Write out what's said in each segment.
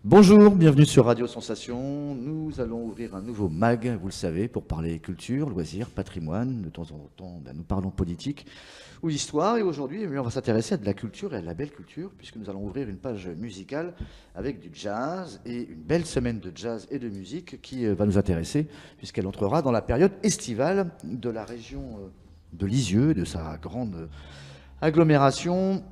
Bonjour, bienvenue sur Radio Sensation. Nous allons ouvrir un nouveau mag, vous le savez, pour parler culture, loisirs, patrimoine. De temps en temps, nous parlons politique ou histoire. Et aujourd'hui, on va s'intéresser à de la culture et à de la belle culture, puisque nous allons ouvrir une page musicale avec du jazz et une belle semaine de jazz et de musique qui va nous intéresser, puisqu'elle entrera dans la période estivale de la région de Lisieux, de sa grande agglomération.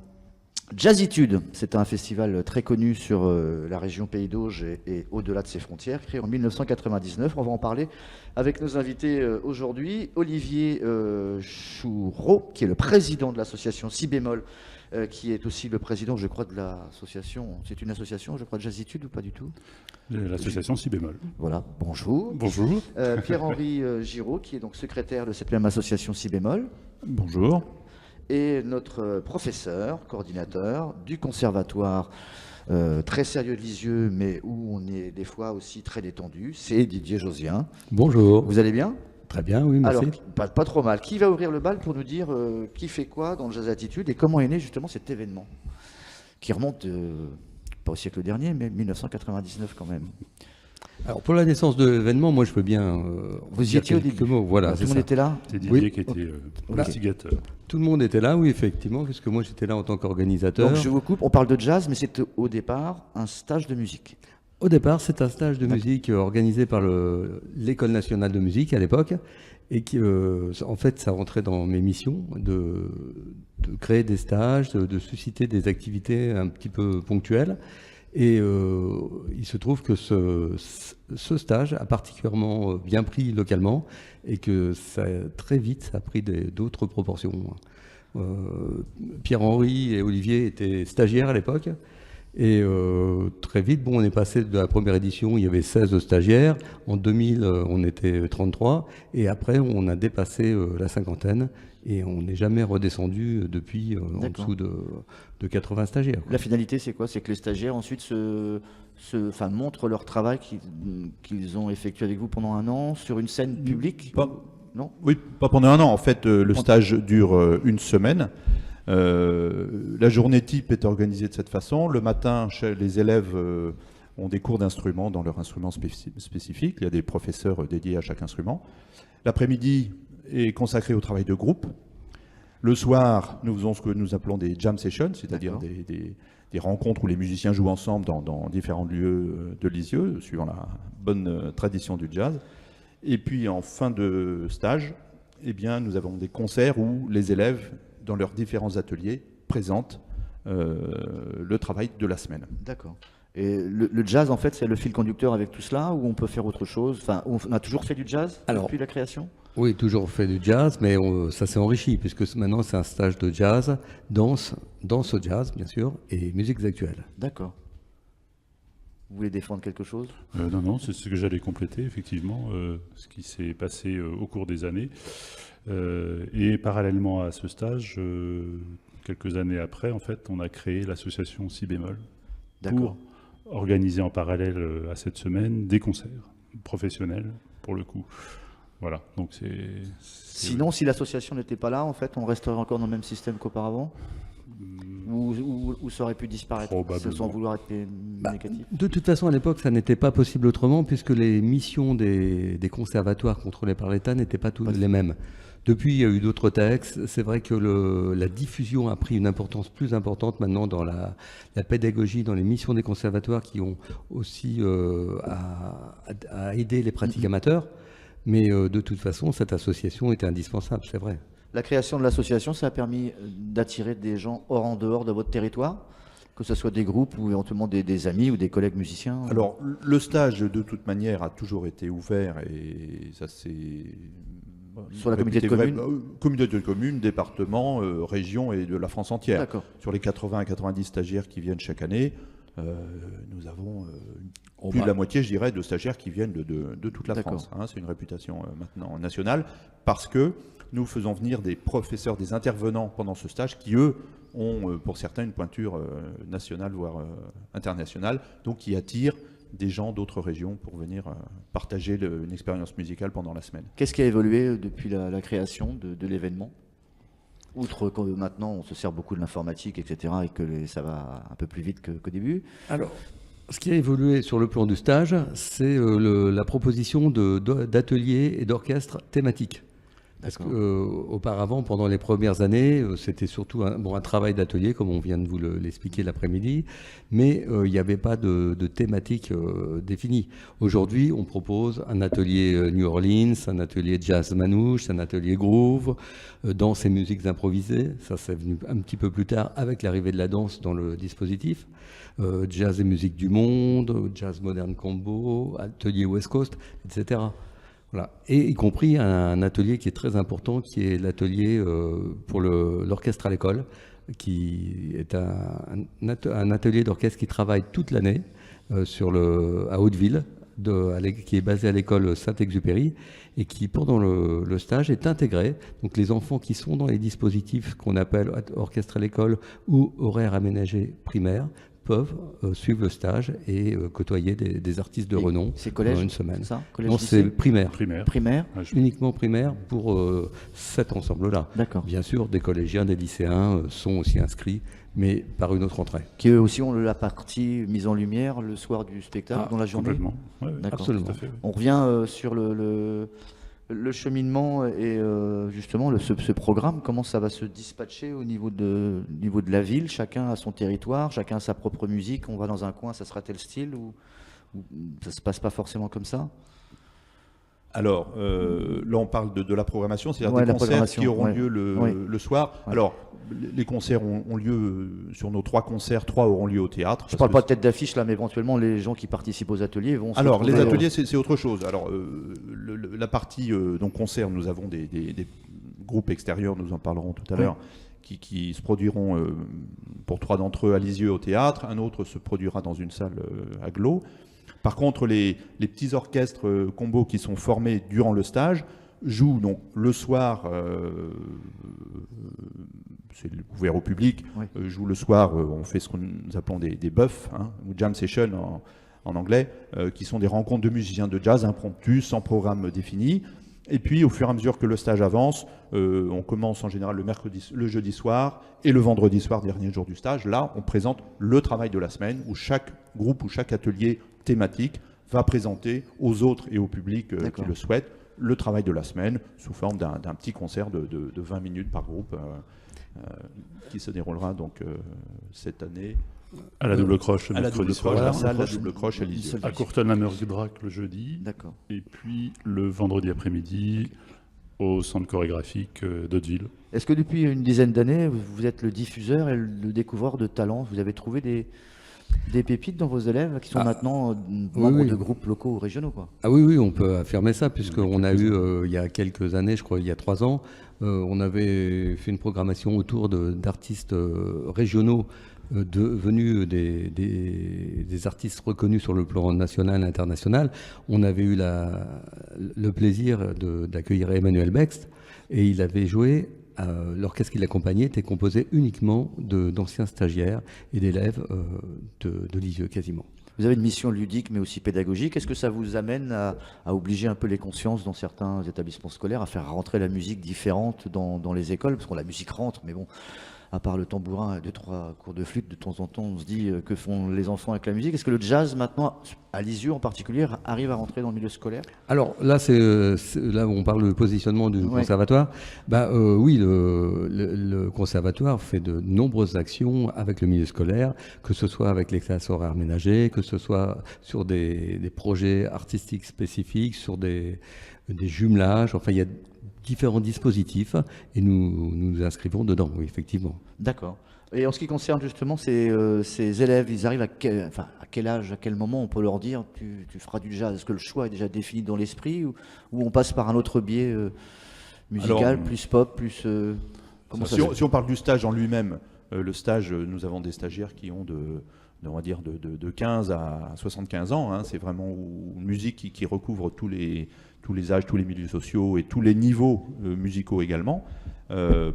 Jazzitude, c'est un festival très connu sur la région Pays d'Auge et au-delà de ses frontières, créé en 1999. On va en parler avec nos invités aujourd'hui. Olivier Choureau, qui est le président de l'association Si bémol, qui est aussi le président, je crois, de l'association. C'est une association, je crois, de Jazzitude ou pas du tout? L'association Si bémol. Voilà, bonjour. Bonjour. Pierre-Henri Giraud, qui est donc secrétaire de cette même association Si bémol. Bonjour. Et notre professeur, coordinateur du conservatoire très sérieux de Lisieux, mais où on est des fois aussi très détendu, c'est Didier Josien. Bonjour. Vous allez bien? Très bien, oui, merci. Alors, pas trop mal. Qui va ouvrir le bal pour nous dire qui fait quoi dans le Jazzitude et comment est né justement cet événement qui remonte, pas au siècle dernier, mais 1999 quand même. Alors pour la naissance de l'événement, moi je peux bien Vous y dire étiez au quelques début? mots. Voilà, Tout le monde était là? C'est Didier Oui. qui était Ok. l'instigateur. Tout le monde était là, oui, effectivement, puisque moi j'étais là en tant qu'organisateur. Donc je vous coupe, on parle de jazz, mais c'est au départ un stage de musique. Au départ, c'est un stage de musique organisé par l'École nationale de musique à l'époque, et qui, en fait, ça rentrait dans mes missions de créer des stages, de susciter des activités un petit peu ponctuelles. Et il se trouve que ce stage a particulièrement bien pris localement et que très vite, ça a pris d'autres proportions. Pierre-Henri et Olivier étaient stagiaires à l'époque. Et très vite, on est passé de la première édition, il y avait 16 stagiaires. En 2000, on était 33. Et après, on a dépassé la cinquantaine. Et on n'est jamais redescendu depuis en dessous de 80 stagiaires. La finalité, c'est quoi? C'est que les stagiaires ensuite montrent leur travail qu'ils ont effectué avec vous pendant un an sur une scène publique? Non? Oui, pas pendant un an. En fait, le stage dure une semaine. La journée type est organisée de cette façon. Le matin, les élèves ont des cours d'instruments dans leur instrument spécifique. Il y a des professeurs dédiés à chaque instrument. L'après-midi est consacré au travail de groupe. Le soir, nous faisons ce que nous appelons des jam sessions, c'est-à-dire des rencontres où les musiciens jouent ensemble dans différents lieux de Lisieux, suivant la bonne tradition du jazz. Et puis en fin de stage, eh bien, nous avons des concerts où les élèves, dans leurs différents ateliers, présentent le travail de la semaine. D'accord. Et le jazz, en fait, c'est le fil conducteur avec tout cela, ou on peut faire autre chose? Enfin, on a toujours fait du jazz depuis la création? Oui, toujours fait du jazz, mais ça s'est enrichi, puisque maintenant c'est un stage de jazz, danse au jazz, bien sûr, et musiques actuelles. D'accord. Vous voulez défendre quelque chose? Non, c'est ce que j'allais compléter, effectivement, ce qui s'est passé au cours des années. Et parallèlement à ce stage, quelques années après, en fait, on a créé l'association Si bémol pour organiser en parallèle à cette semaine des concerts professionnels, pour le coup. Voilà, donc Sinon, si l'association n'était pas là, en fait, on resterait encore dans le même système qu'auparavant? Ou ça aurait pu disparaître sans vouloir être négatif? De toute façon, à l'époque, ça n'était pas possible autrement, puisque les missions des conservatoires contrôlés par l'État n'étaient pas toutes les mêmes. Depuis, il y a eu d'autres textes. C'est vrai que la diffusion a pris une importance plus importante maintenant dans la pédagogie, dans les missions des conservatoires qui ont aussi à aider les pratiques amateurs. Mais de toute façon, cette association était indispensable, c'est vrai. La création de l'association, ça a permis d'attirer des gens en dehors de votre territoire, que ce soit des groupes ou éventuellement des amis ou des collègues musiciens? Alors, le stage, de toute manière, a toujours été ouvert et ça c'est... Sur la communauté de communes? Communauté de communes, département, région et de la France entière. D'accord. Sur les 80 à 90 stagiaires qui viennent chaque année, nous avons plus de la moitié, je dirais, de stagiaires qui viennent de toute la France. C'est une réputation maintenant nationale parce que nous faisons venir des professeurs, des intervenants pendant ce stage qui, eux, ont pour certains une pointure nationale, voire internationale, donc qui attirent des gens d'autres régions pour venir partager une expérience musicale pendant la semaine. Qu'est-ce qui a évolué depuis la création de l'événement? Outre que maintenant on se sert beaucoup de l'informatique, etc., et que ça va un peu plus vite qu'au début. Alors, Ce qui a évolué sur le plan du stage, c'est la proposition d'ateliers et d'orchestres thématiques. Parce qu'auparavant, pendant les premières années, c'était surtout un travail d'atelier, comme on vient de vous l'expliquer l'après-midi, mais il n'y avait pas de thématique définie. Aujourd'hui, on propose un atelier New Orleans, un atelier jazz manouche, un atelier groove, danse et musiques improvisées. Ça, c'est venu un petit peu plus tard avec l'arrivée de la danse dans le dispositif. Jazz et musique du monde, jazz moderne combo, atelier West Coast, etc. Voilà. Et y compris un atelier qui est très important, qui est l'atelier pour l'orchestre à l'école, qui est un atelier d'orchestre qui travaille toute l'année à Hauteville, qui est basé à l'école Saint-Exupéry, et qui, pendant le stage, est intégré. Donc les enfants qui sont dans les dispositifs qu'on appelle orchestre à l'école ou horaires aménagés primaires peuvent suivre le stage et côtoyer des artistes de renom pendant une semaine. C'est ça, collège, non, c'est primaire. Primaire. Uniquement primaire pour cet ensemble-là. D'accord. Bien sûr, des collégiens, des lycéens sont aussi inscrits, mais par une autre entrée. Qui eux aussi ont la partie mise en lumière le soir du spectacle, dans la journée. Complètement. Ouais, D'accord. Absolument. Tout à fait, oui. On revient sur le cheminement et justement ce programme, comment ça va se dispatcher au niveau de la ville. Chacun a son territoire, chacun a sa propre musique. On va dans un coin, ça sera tel style ou ça se passe pas forcément comme ça? Alors, là, on parle de la programmation, c'est-à-dire Ouais, des la concerts programmation, qui auront ouais. lieu le soir. Ouais. Alors, les concerts ont lieu, sur nos 3 concerts, 3 auront lieu au théâtre. Je parle pas de tête d'affiche là, mais éventuellement les gens qui participent aux ateliers vont. Alors, les ateliers, c'est autre chose. Alors, la partie donc concert, nous avons des groupes extérieurs, nous en parlerons tout à l'heure, qui se produiront pour 3 d'entre eux à Lisieux au théâtre. Un autre se produira dans une salle à Glo. Par contre, les petits orchestres combos qui sont formés durant le stage jouent donc le soir, c'est ouvert au public, jouent le soir, on fait ce que nous appelons des buffs, ou jam session en anglais, qui sont des rencontres de musiciens de jazz impromptus, sans programme défini. Et puis, au fur et à mesure que le stage avance, on commence en général le jeudi soir et le vendredi soir, dernier jour du stage. Là, on présente le travail de la semaine, où chaque groupe ou chaque atelier thématique va présenter aux autres et au public qui le souhaitent le travail de la semaine sous forme d'un petit concert de 20 minutes par groupe qui se déroulera donc cette année. À la double croche le à la mercredi double soir. croche, la salle, la double croche à Lisieux. À Courtonne-la-Meurgrac le jeudi. D'accord. Et puis le vendredi après-midi au centre chorégraphique d'Hauteville. Est-ce que depuis une dizaine d'années, vous êtes le diffuseur et le découvreur de talents? Vous avez trouvé des pépites dans vos élèves qui sont maintenant membres de groupes locaux ou régionaux, quoi? Ah oui, on peut affirmer ça, puisqu'on a eu, il y a quelques années, je crois il y a 3 ans, on avait fait une programmation autour d'artistes régionaux venus des artistes reconnus sur le plan national et international. On avait eu le plaisir d'accueillir Emmanuel Bext, et il avait joué. L'orchestre qui l'accompagnait était composé uniquement d'anciens stagiaires et d'élèves de Lisieux quasiment. Vous avez une mission ludique mais aussi pédagogique. Est-ce que ça vous amène à obliger un peu les consciences dans certains établissements scolaires à faire rentrer la musique différente dans les écoles? Parce que la musique rentre, mais bon, à part le tambourin et 2-3 cours de flûte, de temps en temps, on se dit que font les enfants avec la musique? Est-ce que le jazz, maintenant, à Lisieux en particulier, arrive à rentrer dans le milieu scolaire? Alors là, là où on parle de positionnement du conservatoire. Oui, le conservatoire fait de nombreuses actions avec le milieu scolaire, que ce soit avec les classes horaires aménagées, que ce soit sur des projets artistiques spécifiques, sur des jumelages. Enfin, il y a différents dispositifs et nous inscrivons dedans, oui, effectivement. D'accord. Et en ce qui concerne justement ces élèves, ils arrivent à quel âge, à quel moment on peut leur dire tu feras du jazz? Est-ce que le choix est déjà défini dans l'esprit ou on passe par un autre biais musical, alors, plus pop, plus... si on parle du stage en lui-même, le stage, nous avons des stagiaires qui ont on va dire de 15 à 75 ans. C'est vraiment une musique qui recouvre tous les âges, tous les milieux sociaux et tous les niveaux musicaux également.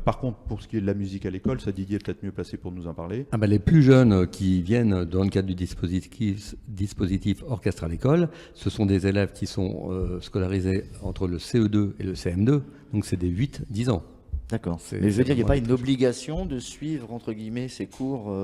Par contre, pour ce qui est de la musique à l'école, ça Didier est peut-être mieux placé pour nous en parler. Les plus jeunes qui viennent dans le cadre du dispositif orchestre à l'école, ce sont des élèves qui sont scolarisés entre le CE2 et le CM2, donc c'est des 8-10 ans. D'accord. Mais je veux dire, il n'y a pas une obligation de suivre, entre guillemets, ces cours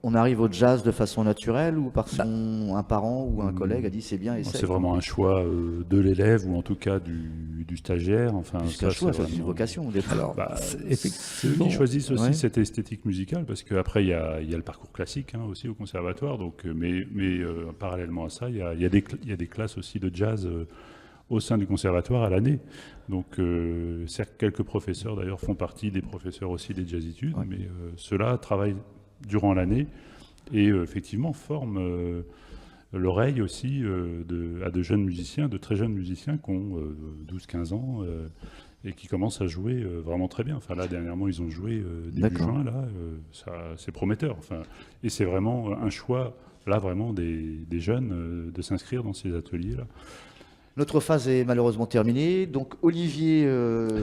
on arrive au jazz de façon naturelle ou parce qu'un parent ou un collègue a dit c'est bien, essaye? C'est vraiment un choix de l'élève ou en tout cas du stagiaire. Enfin, C'est un choix, c'est une vraiment- vocation. Des fois. Alors, Bah, effectivement. ils choisissent aussi Ouais. cette esthétique musicale parce qu'après il y a le parcours classique aussi au conservatoire. Donc, mais parallèlement à ça, il y a des classes aussi de jazz au sein du conservatoire à l'année. Donc certes, quelques professeurs d'ailleurs font partie des professeurs aussi des jazzitudes, Ouais. mais ceux-là travaillent durant l'année et effectivement forment l'oreille aussi à de jeunes musiciens, de très jeunes musiciens qui ont 12-15 ans et qui commencent à jouer vraiment très bien. Enfin là, dernièrement, ils ont joué début D'accord. juin, là, c'est prometteur. Enfin, et c'est vraiment un choix, là, vraiment, des jeunes de s'inscrire dans ces ateliers-là. Notre phase est malheureusement terminée. Donc Olivier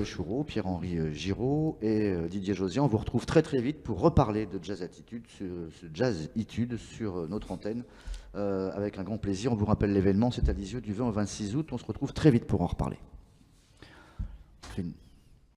Choureau, Pierre-Henri Giraud et Didier Josian, on vous retrouve très très vite pour reparler de Jazz Attitude, ce Jazz Etude sur notre antenne. Avec un grand plaisir. On vous rappelle l'événement, c'est à Lisieux du 20 au 26 août. On se retrouve très vite pour en reparler.